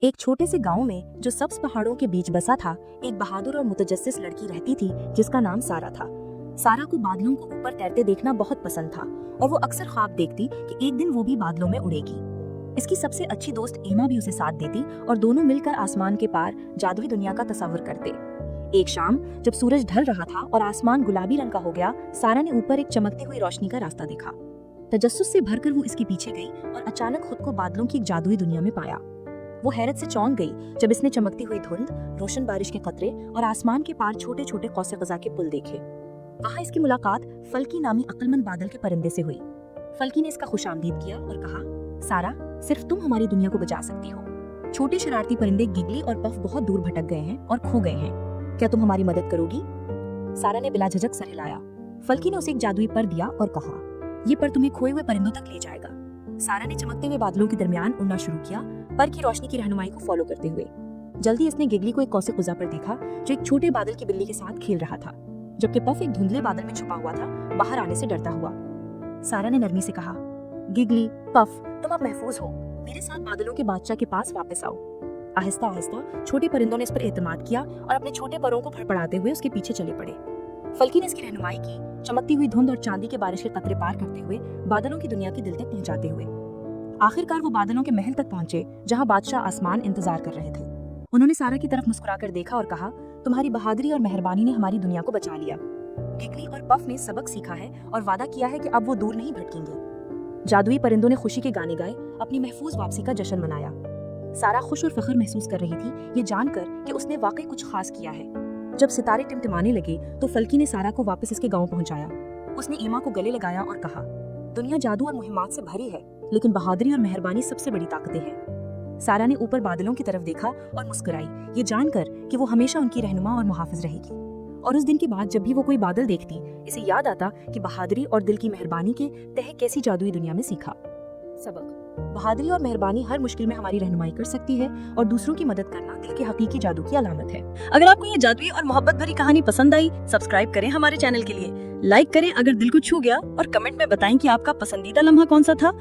एक छोटे से गांव में जो सब्ज पहाड़ों के बीच बसा था, एक बहादुर और मुतजस्सिस लड़की रहती थी जिसका नाम सारा था। सारा को बादलों को ऊपर तैरते देखना बहुत पसंद था और वो अक्सर ख्वाब देखती कि एक दिन वो भी बादलों में उड़ेगी। इसकी सबसे अच्छी दोस्त एमा भी उसे साथ देती और दोनों मिलकर आसमान के पार जादुई दुनिया का तस्वर करते। एक शाम जब सूरज ढल रहा था और आसमान गुलाबी रंग का हो गया, सारा ने ऊपर एक चमकती हुई रोशनी का रास्ता देखा। तजस्सुस से भरकर वो इसके पीछे गई और अचानक खुद को बादलों की एक जादुई दुनिया में पाया। वो हैरत से चौंक गई जब इसने चमकती हुई धुंध, रोशन बारिश के कतरे और आसमान के पार छोटे छोटे कौसे क़ज़ा के पुल देखे। वहाँ इसकी मुलाकात फल्की नामी अक्लमंद बादल के परिंदे से हुई। फल्की ने इसका खुशामदीद किया और कहा, सारा, सिर्फ तुम हमारी दुनिया को बचा सकती हो। छोटे शरारती परिंदे गिगली और पफ बहुत दूर भटक गए हैं और खो गए हैं। क्या तुम हमारी मदद करोगी? सारा ने बिला झिझक सर हिलाया। फल्की ने उसे एक जादुई पर दिया और कहा, ये पर तुम्हें खोए हुए परिंदों तक ले जाएगा। सारा ने चमकते हुए बादलों के दरमियान उड़ना शुरू किया, पर की रोशनी की रहनुमाई को फॉलो करते हुए। जल्दी इसने गिगली को एक कौसे क़ज़ा पर देखा जो एक छोटे बादल की बिल्ली के साथ खेल रहा था, जबकि पफ एक धुंधले बादल में छुपा हुआ था, बाहर आने से डरता हुआ। सारा ने नरमी से कहा, गिगली, पफ, तुम अब महफूज हो। मेरे साथ बादलों के बादशाह के पास वापस आओ। आहिस्ता आहिस्ता छोटे परिंदों ने इस पर एतमाद किया और अपने छोटे परों को फड़फड़ाते हुए उसके पीछे चले पड़े। फल्की ने इसकी रहनुमाई की, चमकती हुई धुंध और चांदी के बारिश के कतरे पार करते हुए, बादलों की दुनिया की दिल तक पहुंचाते हुए। आखिरकार वो बादलों के महल तक पहुंचे जहां बादशाह आसमान इंतजार कर रहे थे। उन्होंने सारा की तरफ मुस्कुराकर देखा और कहा, तुम्हारी बहादुरी और मेहरबानी ने हमारी दुनिया को बचा लिया। गिगली और पफ ने सबक सीखा है और वादा किया है कि अब वो दूर नहीं भटकेंगे। जादुई परिंदों ने खुशी के गाने गाए, अपनी महफूज वापसी का जश्न मनाया। सारा खुश और फख्र महसूस कर रही थी, ये जानकर कि उसने वाकई कुछ खास किया है। जब सितारे टिमटिमाने लगे तो फल्की ने सारा को वापस इसके गांव पहुंचाया। उसने एमा को गले लगाया और कहा, दुनिया जादू और मुहिम्मात से भरी है, लेकिन बहादुरी और मेहरबानी सबसे बड़ी ताकतें हैं। सारा ने ऊपर बादलों की तरफ देखा और मुस्कुराई, ये जानकर कि वो हमेशा उनकी रहनुमा और मुहाफिज रहेगी। और उस दिन के बाद जब भी वो कोई बादल देखती, इसे याद आता कि बहादुरी और दिल की मेहरबानी के तह कैसी जादुई दुनिया में सीखा। सबक: बहादुरी और मेहरबानी हर मुश्किल में हमारी रहनुमाई कर सकती है और दूसरों की मदद करना दिल के हकीकी जादू की अलामत है। अगर आपको ये जादुई और मोहब्बत भरी कहानी पसंद आई, सब्सक्राइब करें हमारे चैनल के लिए, लाइक करें अगर दिल को छू गया और कमेंट में बताएं कि आपका पसंदीदा लम्हा कौन सा था।